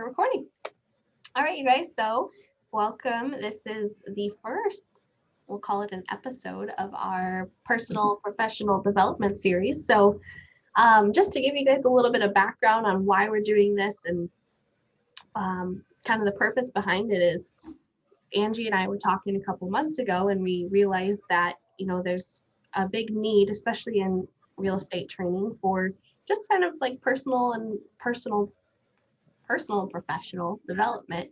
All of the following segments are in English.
We're recording. All right, you guys. So, welcome. This is the first, we'll call it an episode of our personal professional development series. So, just to give you guys a little bit of background on why we're doing this and kind of the purpose behind it is Angie and I were talking a couple months ago, and we realized that, there's a big need, especially in real estate training, for just kind of like personal and professional development.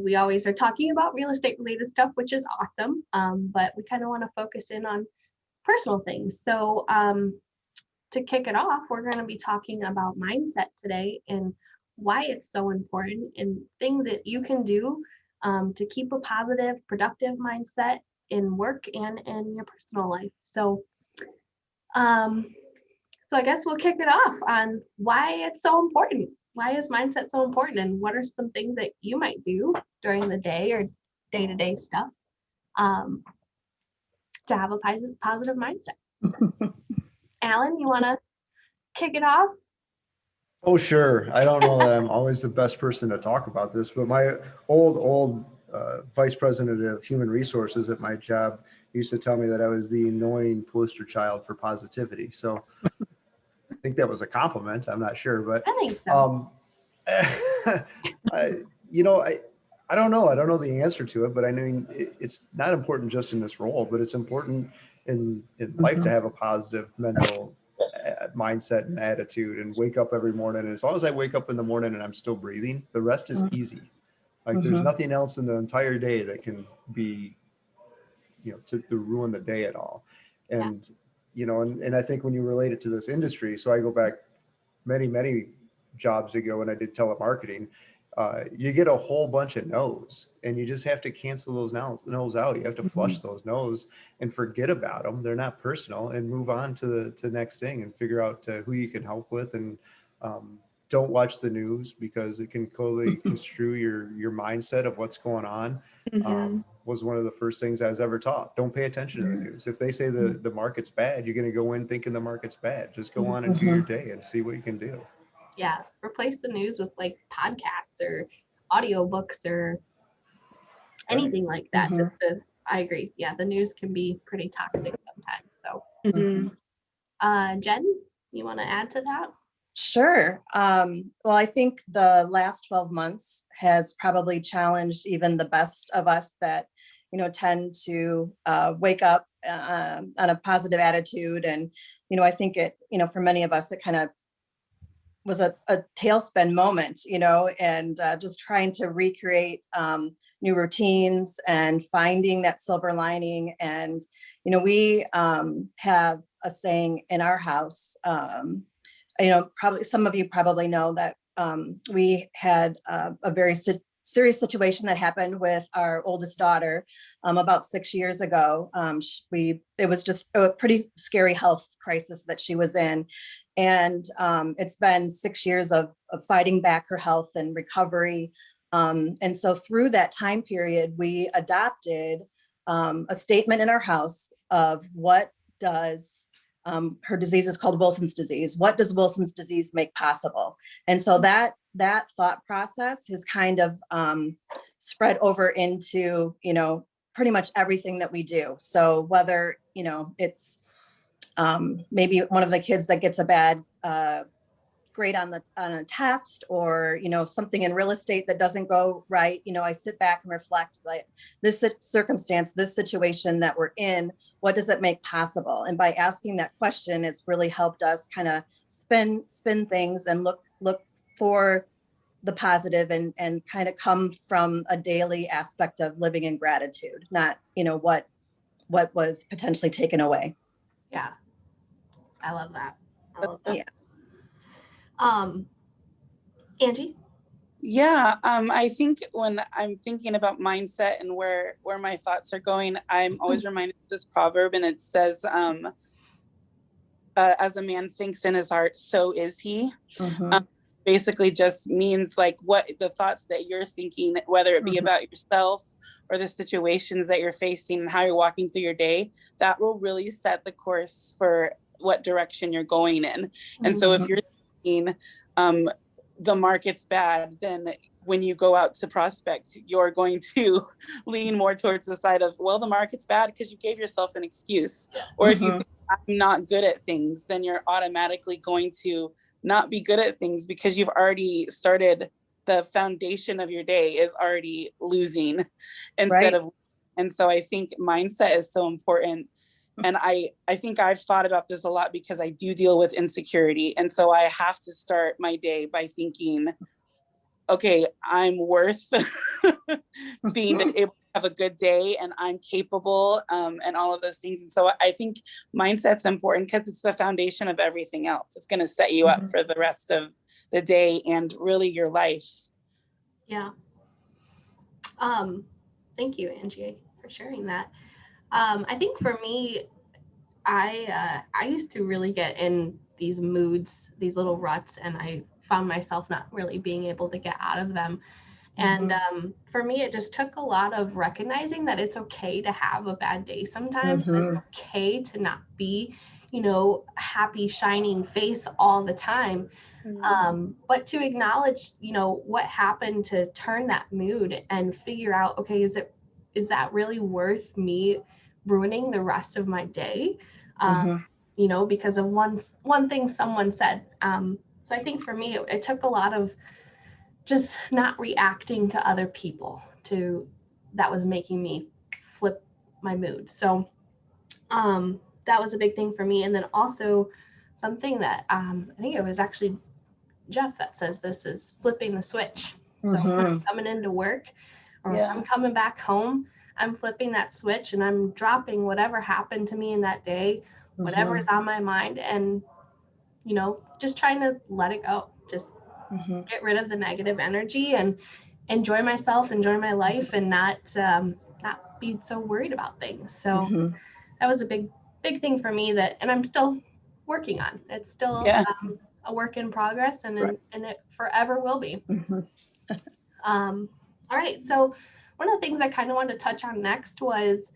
We always are talking about real estate related stuff, which is awesome. But we kind of want to focus in on personal things. So to kick it off, we're going to be talking about mindset today and why it's so important and things that you can do to keep a positive, productive mindset in work and in your personal life. So I guess we'll kick it off on why it's so important. Why is mindset so important, and what are some things that you might do during the day or day-to-day stuff to have a positive mindset? Alan, you want to kick it off? Oh, sure. I don't know that I'm always the best person to talk about this, but my old vice president of human resources at my job used to tell me that I was the annoying poster child for positivity. So I think that was a compliment. I'm not sure, but I think so. I don't know. I don't know the answer to it, but I mean, it's not important just in this role, but it's important in life to have a positive mental mindset and attitude and wake up every morning. And as long as I wake up in the morning and I'm still breathing, the rest is easy. Like there's nothing else in the entire day that can be, to ruin the day at all. And, and I think when you relate it to this industry, so I go back many jobs ago when I did telemarketing, you get a whole bunch of no's and you just have to cancel those no's out. You have to flush those no's and forget about them. They're not personal, and move on to the next thing and figure out who you can help with. And don't watch the news because it can totally construe your mindset of what's going on. Was one of the first things I was ever taught. Don't pay attention to the news. If they say the market's bad, you're going to go in thinking the market's bad. Just go on and do your day and see what you can do. Yeah, replace the news with like podcasts or audiobooks or anything like that. I agree. Yeah, the news can be pretty toxic sometimes. So, Jen, you want to add to that? Sure. Well, I think the last 12 months has probably challenged even the best of us that, tend to wake up on a positive attitude. And, I think it, for many of us, it kind of was a tailspin moment, and just trying to recreate new routines and finding that silver lining. And, we have a saying in our house, probably some of you probably know that we had a very serious situation that happened with our oldest daughter about 6 years ago. It was just a pretty scary health crisis that she was in. And it's been 6 years of fighting back her health and recovery. And so through that time period, we adopted a statement in our house of what does her disease is called Wilson's disease. What does Wilson's disease make possible? And so that thought process has kind of spread over into, pretty much everything that we do. So whether, it's maybe one of the kids that gets a bad grade on a test, or, something in real estate that doesn't go right, I sit back and reflect, like, this circumstance, this situation that we're in, what does it make possible? And by asking that question, it's really helped us kind of spin things and look for the positive and kind of come from a daily aspect of living in gratitude, not, what was potentially taken away. Yeah. I love that. Yeah. Angie? Yeah, I think when I'm thinking about mindset and where my thoughts are going, I'm always reminded of this proverb, and it says, as a man thinks in his heart, so is he. Basically just means like what the thoughts that you're thinking, whether it be about yourself or the situations that you're facing and how you're walking through your day, that will really set the course for what direction you're going in. And so if you're thinking, the market's bad, then when you go out to prospect, you're going to lean more towards the side of, well, the market's bad because you gave yourself an excuse. Or if you think I'm not good at things, then you're automatically going to not be good at things because you've already started, the foundation of your day is already losing instead of, and so I think mindset is so important. And I think I've thought about this a lot because I do deal with insecurity. And so I have to start my day by thinking, okay, I'm worth being able to have a good day, and I'm capable, and all of those things. And so I think mindset's important because it's the foundation of everything else. It's going to set you up for the rest of the day and really your life. Yeah. Thank you, Angie, for sharing that. I think for me, I used to really get in these moods, these little ruts, and I found myself not really being able to get out of them. And for me, it just took a lot of recognizing that it's okay to have a bad day sometimes. It's okay to not be, you know, happy, shining face all the time. But to acknowledge, you know, what happened to turn that mood and figure out, okay, is that really worth me ruining the rest of my day? You know, because of one thing someone said. So I think for me, it took a lot of just not reacting to other people that was making me flip my mood. So that was a big thing for me. And then also something that I think it was actually Jeff that says this is flipping the switch. So when I'm coming into work or I'm coming back home, I'm flipping that switch and I'm dropping whatever happened to me in that day, whatever is on my mind, and, you know, just trying to let it go. Just get rid of the negative energy and enjoy myself, enjoy my life, and not be so worried about things. So that was a big thing for me and I'm still working on. It's still a work in progress, and it forever will be. All right. So one of the things I kind of wanted to touch on next was,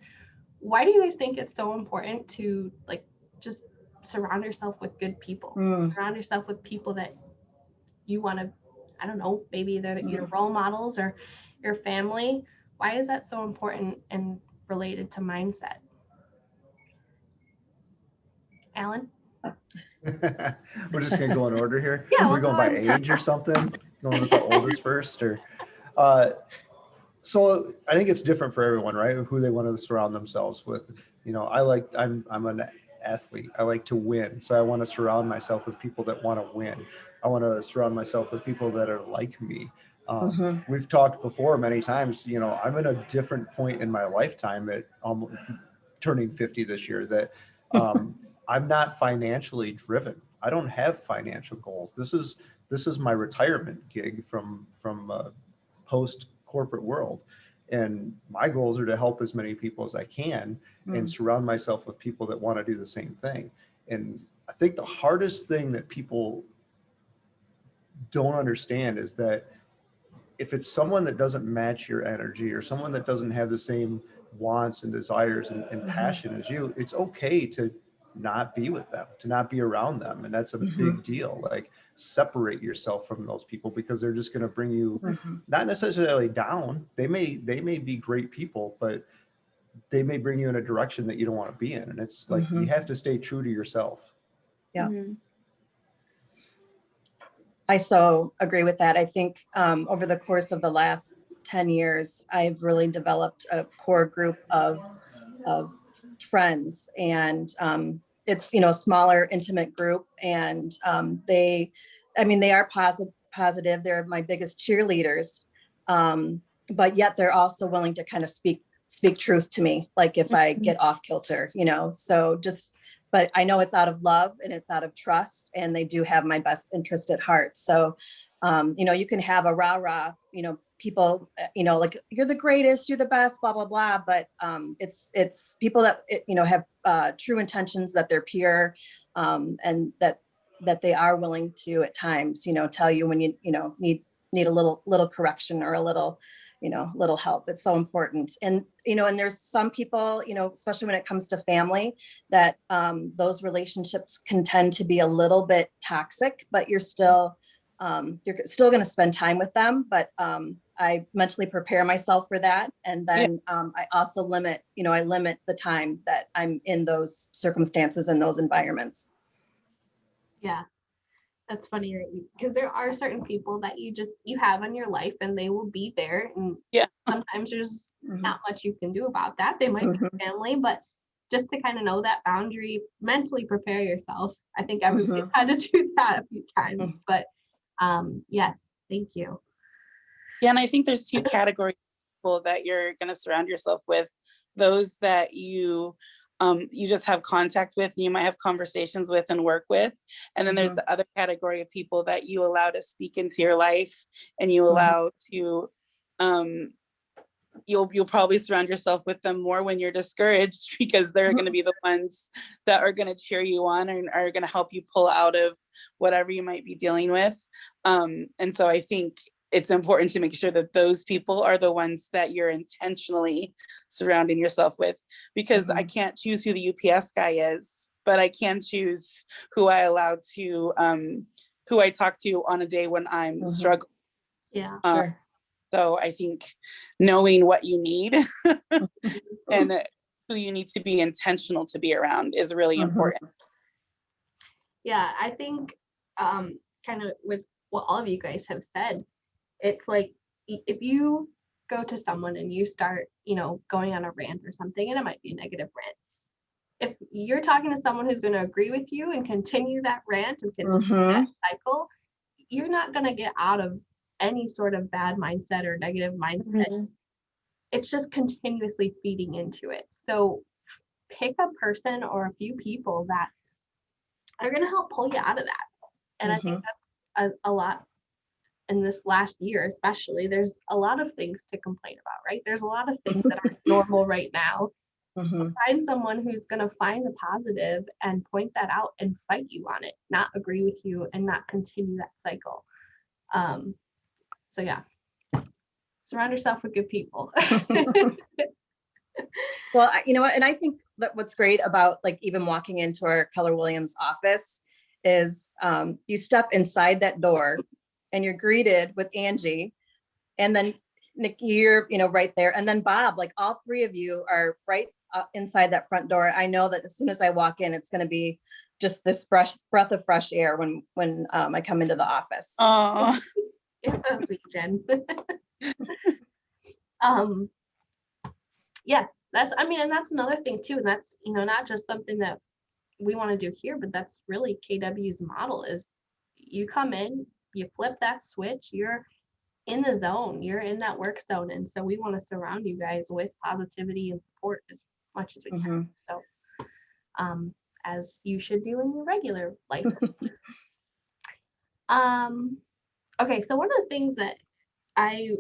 why do you guys think it's so important to just surround yourself with good people? Surround yourself with people that you want to, I don't know, maybe they're your role models or your family. Why is that so important and related to mindset? Alan? We're just gonna go in order here. Yeah, We're going by age or something. Going with the oldest first, or so I think it's different for everyone, right? Who they want to surround themselves with. You know, I'm an athlete. I like to win, so I want to surround myself with people that want to win. I want to surround myself with people that are like me. We've talked before many times. You know, I'm in a different point in my lifetime at turning 50 this year that I'm not financially driven. I don't have financial goals. This is my retirement gig from post corporate world. And my goals are to help as many people as I can and surround myself with people that want to do the same thing. And I think the hardest thing that people don't understand is that if it's someone that doesn't match your energy or someone that doesn't have the same wants and desires and passion as you, it's okay to not be with them, to not be around them. And that's a big deal. Like, separate yourself from those people, because they're just going to bring you not necessarily down. They may be great people, but they may bring you in a direction that you don't want to be in. And it's like, you have to stay true to yourself. Yeah. I so agree with that. I think over the course of the last 10 years, I've really developed a core group of friends, and it's, you know, a smaller, intimate group, and they are positive. They're my biggest cheerleaders, but yet they're also willing to kind of speak truth to me, like if I get off kilter, you know. So but I know it's out of love and it's out of trust, and they do have my best interest at heart. So, you know, you can have a rah-rah, you know, people, you know, like, you're the greatest, you're the best, blah, blah, blah. But it's people that, you know, have true intentions, that they're pure, and that they are willing to at times, you know, tell you when you know, need a little correction or a little help. It's so important. And, you know, and there's some people, you know, especially when it comes to family, that those relationships can tend to be a little bit toxic, but you're still you're still going to spend time with them, but I mentally prepare myself for that. And then I also limit the time that I'm in those circumstances and those environments. Yeah, that's funny, right? Because there are certain people that you have in your life and they will be there. And Yeah. sometimes there's Mhm. not much you can do about that. They might be Mhm. family, but just to kind of know that boundary, mentally prepare yourself. I think everybody's Mhm. had to do that a few times. Mhm. But yes, thank you. Yeah, and I think there's two categories of people that you're going to surround yourself with. Those that you just have contact with, and you might have conversations with and work with. And then there's Mhm. the other category of people that you allow to speak into your life, and you allow to you'll probably surround yourself with them more when you're discouraged, because they're going to be the ones that are going to cheer you on and are going to help you pull out of whatever you might be dealing with. And so I think it's important to make sure that those people are the ones that you're intentionally surrounding yourself with, because I can't choose who the UPS guy is, but I can choose who I allow to who I talk to on a day when I'm struggling. Yeah. Sure. So I think knowing what you need and who you need to be intentional to be around is really important. Yeah, I think kind of with what all of you guys have said, it's like if you go to someone and you start, going on a rant or something, and it might be a negative rant. If you're talking to someone who's going to agree with you and continue that rant and continue that cycle, you're not going to get out of any sort of bad mindset or negative mindset. It's just continuously feeding into it. So pick a person or a few people that are going to help pull you out of that. And I think that's a lot in this last year, especially. There's a lot of things to complain about, right? There's a lot of things that aren't normal right now. Find someone who's going to find the positive and point that out and fight you on it, not agree with you and not continue that cycle. So yeah, surround yourself with good people. Well, you know what, and I think that what's great about like even walking into our Keller Williams office is you step inside that door and you're greeted with Angie, and then Nick, you're right there, and then Bob, like all three of you are right inside that front door. I know that as soon as I walk in, it's going to be just this fresh breath of fresh air when I come into the office. Oh, You're so sweet, Jen. Yes, and that's another thing too, and that's not just something that we want to do here, but that's really KW's model. Is you come in, you flip that switch, you're in the zone, you're in that work zone, and so we want to surround you guys with positivity and support as much as we can. So as you should do in your regular life. Okay, so one of the things that I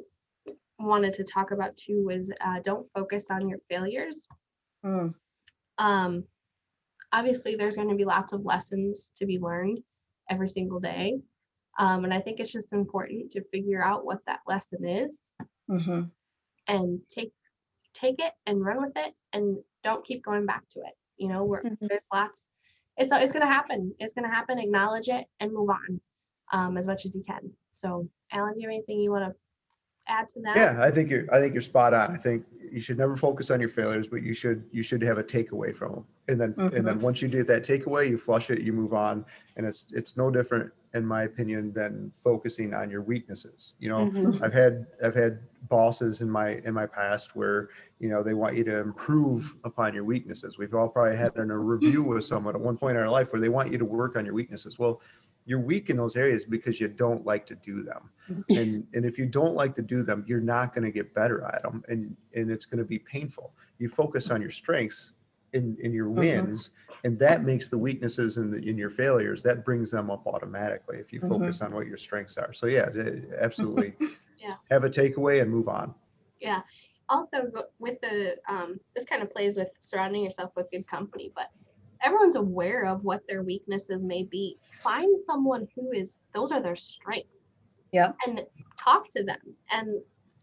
wanted to talk about too was don't focus on your failures. Obviously there's going to be lots of lessons to be learned every single day, and I think it's just important to figure out what that lesson is and take it and run with it, and don't keep going back to it. There's lots. It's going to happen. It's going to happen. Acknowledge it and move on as much as you can. So Alan, do you have anything you want to add to that? Yeah, I think you're spot on. I think you should never focus on your failures, but you should have a takeaway from them. And then once you do that takeaway, you flush it, you move on. And it's no different, in my opinion, than focusing on your weaknesses. I've had bosses in my past where, they want you to improve upon your weaknesses. We've all probably had a review with someone at one point in our life where they want you to work on your weaknesses. Well, you're weak in those areas because you don't like to do them. And if you don't like to do them, you're not going to get better at them. And it's going to be painful. You focus on your strengths in your wins, and that makes the weaknesses in your failures, that brings them up automatically if you focus on what your strengths are. So yeah, absolutely. Yeah. Have a takeaway and move on. Yeah. Also with the, this kind of plays with surrounding yourself with good company, but everyone's aware of what their weaknesses may be. Find someone those are their strengths. Yeah. And talk to them. And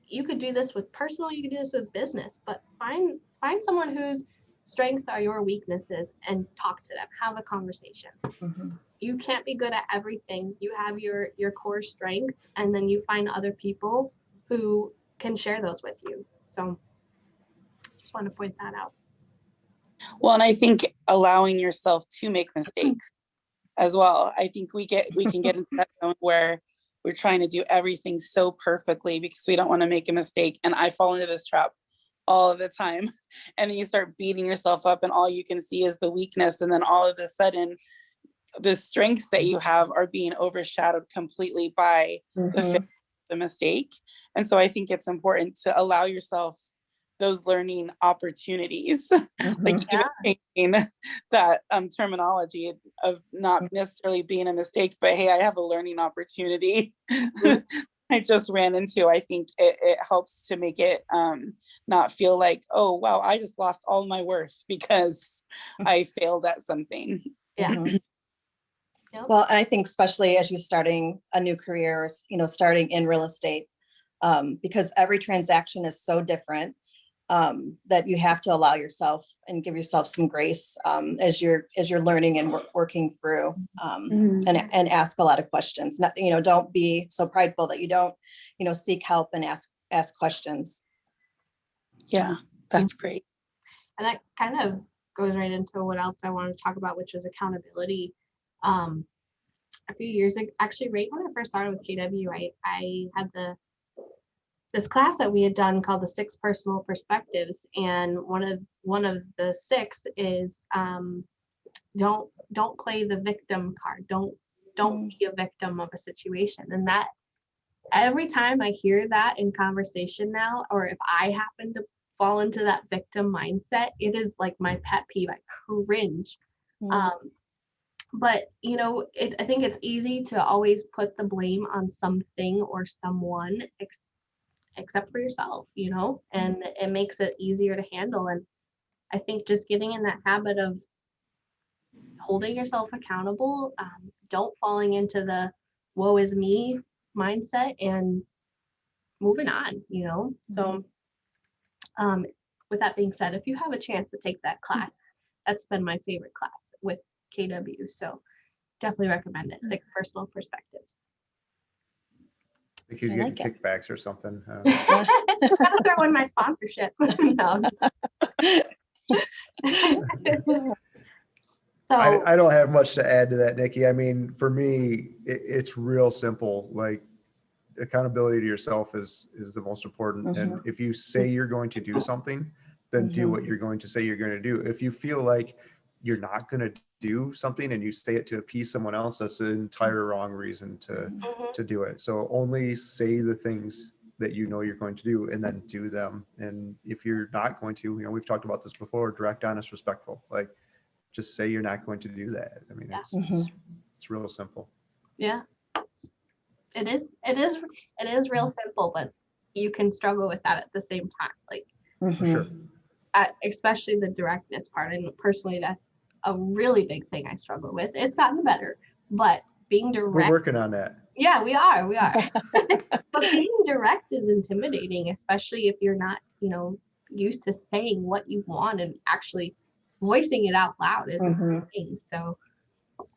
you could do this with personal, you could do this with business, but find someone whose strengths are your weaknesses and talk to them, have a conversation. Mhm. You can't be good at everything. You have your core strengths, and then you find other people who can share those with you. So just want to point that out. Well, and I think allowing yourself to make mistakes as well. I think we can get into that zone where we're trying to do everything so perfectly because we don't want to make a mistake. And I fall into this trap all of the time. And then you start beating yourself up and all you can see is the weakness. And then all of a sudden, the strengths that you have are being overshadowed completely by Mhm. the mistake. And so I think it's important to allow yourself those learning opportunities. Like Mhm. even changing that terminology of not necessarily being a mistake, but hey, I have a learning opportunity. I just ran into. I think it helps to make it not feel like, oh wow, I just lost all my worth because I failed at something. Yeah. Mhm. Yep. Well, and I think especially as you're starting a new career, starting in real estate, because every transaction is so different, that you have to allow yourself and give yourself some grace, as you're learning and working through, and ask a lot of questions. Not, don't be so prideful that you don't, seek help and ask questions. Yeah, that's great. And that kind of goes right into what else I wanted to talk about, which was accountability. A few years ago, actually, right when I first started with KW, I had this class that we had done called the 6 Personal Perspectives, and one of the 6 is don't play the victim card. Don't be a victim of a situation. And that every time I hear that in conversation now, or if I happen to fall into that victim mindset, it is like my pet peeve. I cringe. But I think it's easy to always put the blame on something or someone except for yourself, and it makes it easier to handle. And I think just getting in that habit of holding yourself accountable, don't falling into the woe is me mindset, and moving on. So with that being said, if you have a chance to take that class, that's been my favorite class with KW. So definitely recommend it. 6 Personal Perspectives. I think he's I getting like it. kickbacks or something. Gotta throw in my sponsorship. No. So I don't have much to add to that, Nikki. I mean, for me, it's real simple. Like, accountability to yourself is the most important. And if you say you're going to do something, then do what you're going to say you're going to do. If you feel like you're not going to do something and you say it to appease someone else, that's an entire wrong reason to do it. So only say the things that you know you're going to do and then do them. And if you're not going to, we've talked about this before, direct, honest, respectful. Like, just say you're not going to do that. I mean, it's real simple. yeah, it is real simple, but you can struggle with that at the same time. Like, For sure. Especially the directness part. And personally, that's a really big thing I struggle with. It's gotten better, but being direct. We're working on that. Yeah, we are. But being direct is intimidating, especially if you're not, used to saying what you want and actually voicing it out loud is a thing. So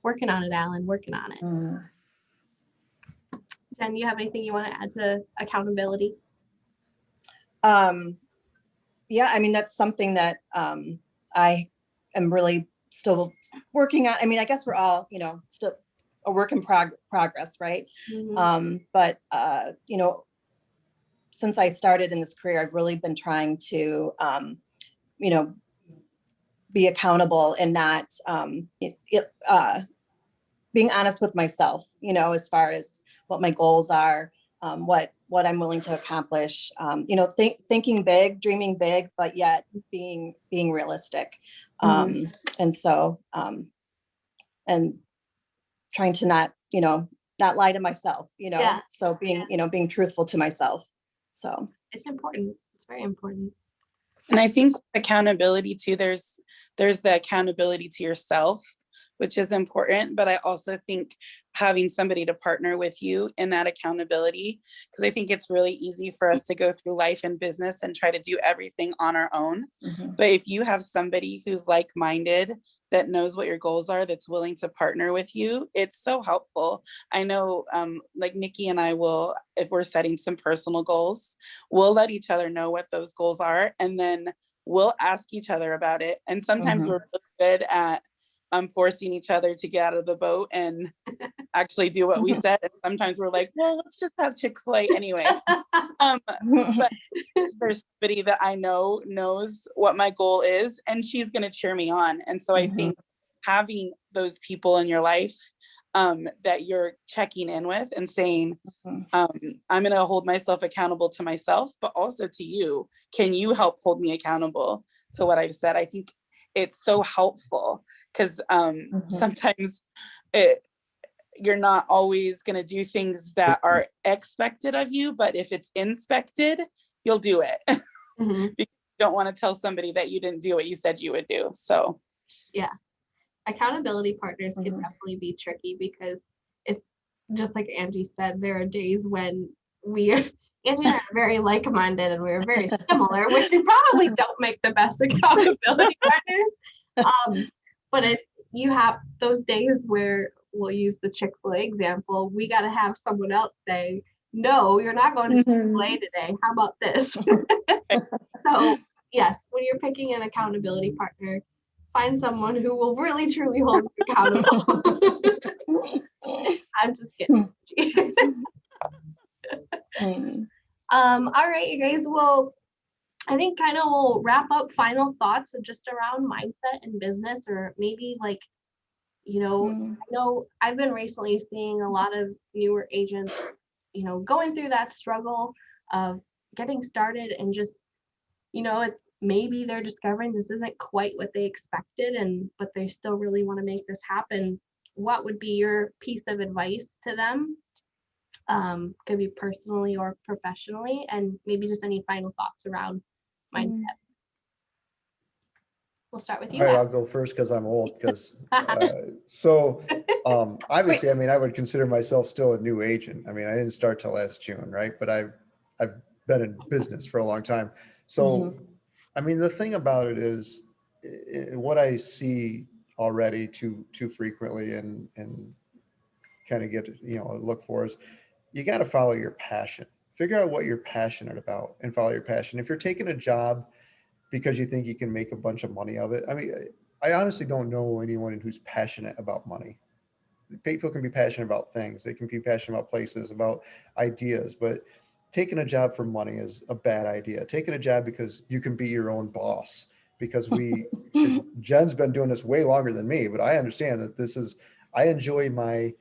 working on it, Alan, working on it. Jen, you have anything you want to add to accountability? Yeah, I mean, that's something that I am really still working on. I mean, I guess we're all, still a work in progress, right? But since I started in this career, I've really been trying to, be accountable and not being honest with myself, as far as what my goals are, what I'm willing to accomplish, thinking big, dreaming big, but yet being realistic. And so, and trying to not lie to myself, so being truthful to myself. So it's important. It's very important. And I think accountability too, there's the accountability to yourself, which is important. But I also think having somebody to partner with you in that accountability, because I think it's really easy for us to go through life and business and try to do everything on our own. But if you have somebody who's like-minded, that knows what your goals are, that's willing to partner with you, it's so helpful. I know like Nikki and I will, if we're setting some personal goals, we'll let each other know what those goals are, and then we'll ask each other about it. And sometimes we're really good at forcing each other to get out of the boat and actually do what we said. And sometimes we're like, well, let's just have Chick-fil-A anyway. But there's somebody that I know knows what my goal is, and she's going to cheer me on. And so I think having those people in your life that you're checking in with and saying, I'm going to hold myself accountable to myself, but also to you. Can you help hold me accountable to what I've said? I think it's so helpful, because sometimes you're not always going to do things that are expected of you, but if it's inspected, you'll do it. Because you don't want to tell somebody that you didn't do what you said you would do. So yeah, accountability partners can definitely be tricky, because it's just like Angie said, there are days when Angie and I are very like-minded and we're very similar, which we probably don't make the best accountability partners. But you have those days where, we'll use the Chick-fil-A example, we got to have someone else say, no, you're not going to Chick-fil-A today. How about this? So yes, when you're picking an accountability partner, find someone who will really truly hold you accountable. I'm just kidding. All right, you guys. Well, I think kind of we'll wrap up final thoughts just around mindset and business, or maybe like, I know I've been recently seeing a lot of newer agents, going through that struggle of getting started, and just, maybe they're discovering this isn't quite what they expected, but they still really want to make this happen. What would be your piece of advice to them? Could be personally or professionally, and maybe just any final thoughts around mindset. We'll start with you. All right, I'll go first because I'm old. Obviously, I mean, I would consider myself still a new agent. I mean, I didn't start till last June, right? But I've been in business for a long time. So, I mean, the thing about it is, what I see already too frequently and kind of get look for is, you got to follow your passion. Figure out what you're passionate about and follow your passion. If you're taking a job because you think you can make a bunch of money of it, I mean, I honestly don't know anyone who's passionate about money. People can be passionate about things. They can be passionate about places, about ideas, but taking a job for money is a bad idea. Taking a job because you can be your own boss, because Jen's been doing this way longer than me, but I understand that I enjoy my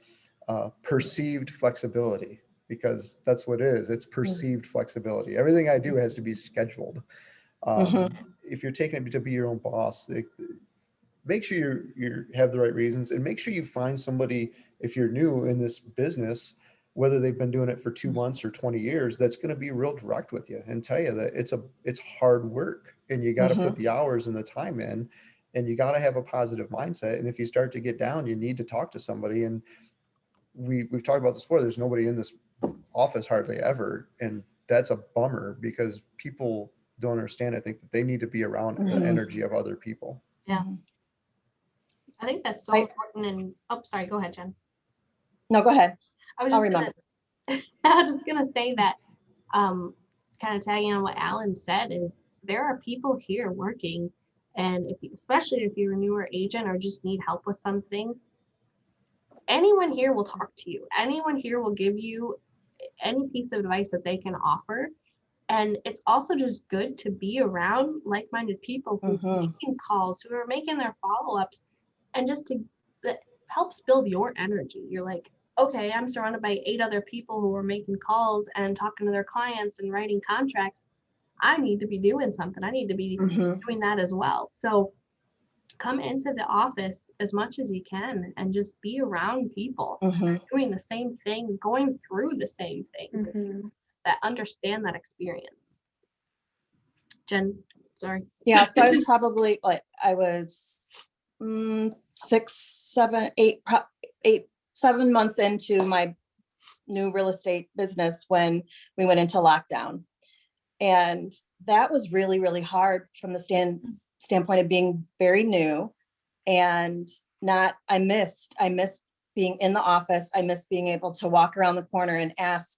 perceived flexibility, because that's what it is. It's perceived flexibility. Everything I do has to be scheduled. If you're taking it to be your own boss, make sure you have the right reasons, and make sure you find somebody, if you're new in this business, whether they've been doing it for 2 months or 20 years, that's going to be real direct with you and tell you that it's hard work, and you got to put the hours and the time in, and you got to have a positive mindset. And if you start to get down, you need to talk to somebody. And we've talked about this before. There's nobody in this office hardly ever, and that's a bummer, because people don't understand. I think that they need to be around the energy of other people. Yeah, I think that's so important. And sorry, go ahead, Jen. No, go ahead. I was just gonna say that, kind of tagging on what Alan said, is there are people here working, and especially if you're a newer agent or just need help with something, anyone here will talk to you. Anyone here will give you any piece of advice that they can offer. And it's also just good to be around like-minded people who are making calls, who are making their follow-ups, and that helps build your energy. You're like, okay, I'm surrounded by 8 other people who are making calls and talking to their clients and writing contracts. I need to be doing something. I need to be doing that as well. So come into the office as much as you can and just be around people doing the same thing, going through the same things, that understand that experience. Jen, sorry. Yeah, so I was probably I was 6, 7, 8, 7 months into my new real estate business when we went into lockdown. And that was really, really hard from the standpoint of being very new and I missed being in the office. I missed being able to walk around the corner and ask,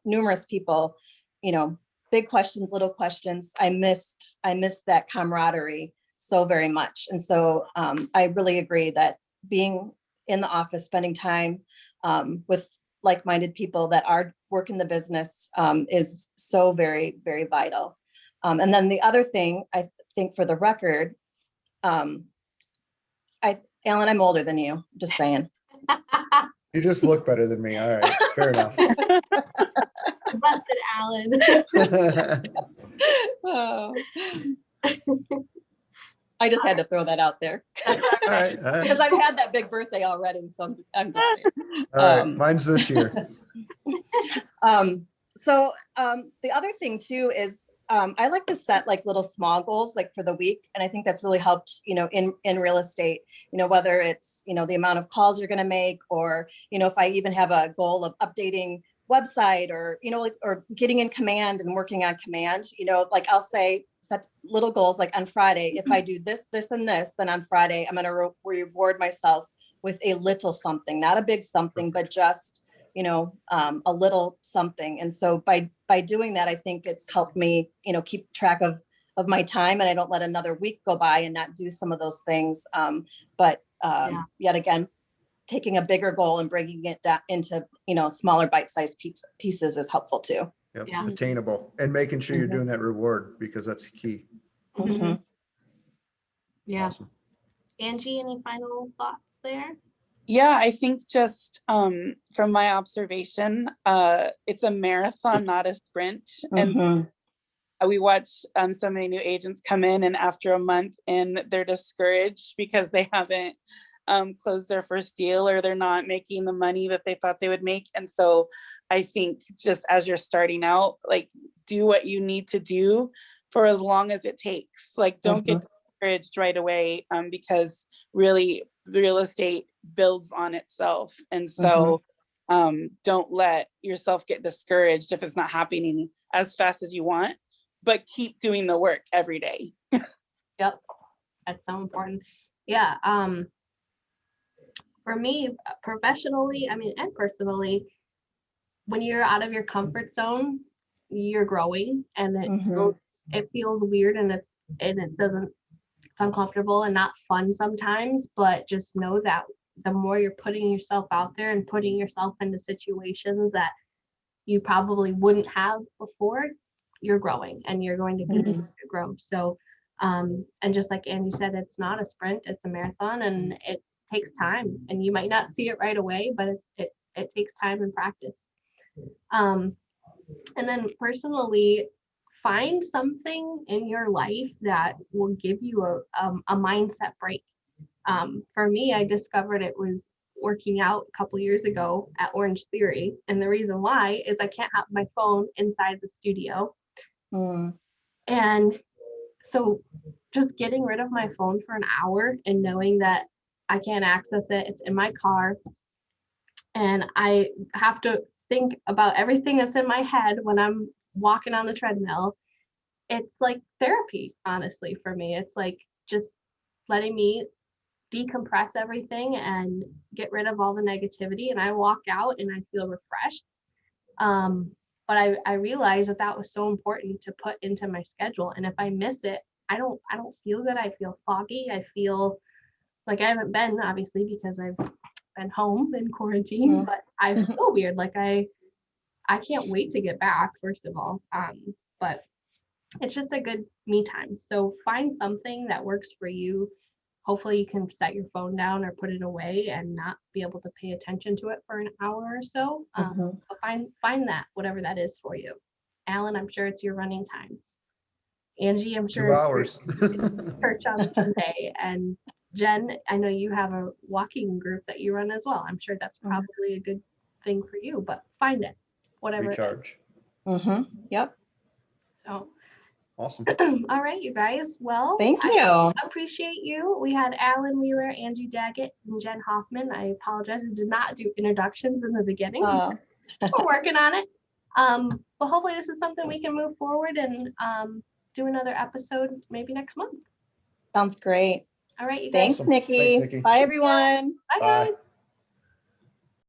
numerous people, big questions, little questions. I missed that camaraderie so very much. And so I really agree that being in the office, spending time with like-minded people that are working the business is so very, very vital. And then the other thing, I think for the record, Alan, I'm older than you, just saying. You just look better than me. All right, fair enough. Busted, Alan. Oh. I just had to throw that out there. That's all All right. right, all right. Because I've had that big birthday already, so I'm just saying. All right, mine's this year. So the other thing too is I like to set like little small goals like for the week. And I think that's really helped, in real estate, whether it's, the amount of calls you're going to make, or, if I even have a goal of updating website or, or getting in command and working on command, like I'll say, set little goals like on Friday, if I do this, this, and this, then on Friday, I'm going to reward myself with a little something, not a big something, but just, a little something. And so by doing that, I think it's helped me, keep track of my time, and I don't let another week go by and not do some of those things. Yet again, taking a bigger goal and bringing it down into, smaller bite-sized pieces is helpful too. Yep, Yeah. attainable, and making sure you're doing that reward, because that's key. Mhm. Yeah. Awesome. Angie, any final thoughts there? Yeah, I think just from my observation, it's a marathon, not a sprint. And Mhm. we watch so many new agents come in, and after a month in, they're discouraged because they haven't closed their first deal, or they're not making the money that they thought they would make. And so I think just as you're starting out, like, do what you need to do for as long as it takes. Like, don't get discouraged right away, because really real estate builds on itself. And so don't let yourself get discouraged if it's not happening as fast as you want, but keep doing the work every day. Yep. That's so important. Yeah. For me, professionally, and personally, when you're out of your comfort zone, you're growing, and it feels weird, and it's uncomfortable and not fun sometimes, but just know that the more you're putting yourself out there and putting yourself into situations that you probably wouldn't have before, you're growing, and you're going to continue to grow. So and just like Andy said, it's not a sprint, it's a marathon, and it takes time, and you might not see it right away, but it takes time and practice. And then personally, find something in your life that will give you a mindset break. For me, I discovered it was working out a couple years ago at Orange Theory. And the reason why is I can't have my phone inside the studio. And so just getting rid of my phone for an hour and knowing that I can't access it, it's in my car, and I have to think about everything that's in my head when I'm walking on the treadmill. It's like therapy, honestly, for me. It's like just letting me decompress everything and get rid of all the negativity, and I walk out and I feel refreshed. But I realized that was so important to put into my schedule, and if I miss it, I don't feel good. I feel foggy. I feel like I haven't been, obviously, because I've been home in quarantine, but I feel weird. Like I can't wait to get back, first of all. But it's just a good me time. So find something that works for you. Hopefully you can set your phone down or put it away and not be able to pay attention to it for an hour or so. But find that, whatever that is for you. Alan, I'm sure it's your running time. Angie, I'm sure 2 hours. it's church on Sunday. And Jen, I know you have a walking group that you run as well. I'm sure that's probably a good thing for you, but find it, whatever. Recharge. Yep. So Awesome. All right, you guys. Well, Thank I you. appreciate you. We had Alan Wheeler, Angie Daggett, and Jen Hoffman. I apologize. I did not do introductions in the beginning. We're working on it. But hopefully this is something we can move forward and do another episode maybe next month. Sounds great. All right, you guys. Thanks, Awesome. Nikki. Thanks, Nikki. Bye, everyone. Bye, Bye. guys.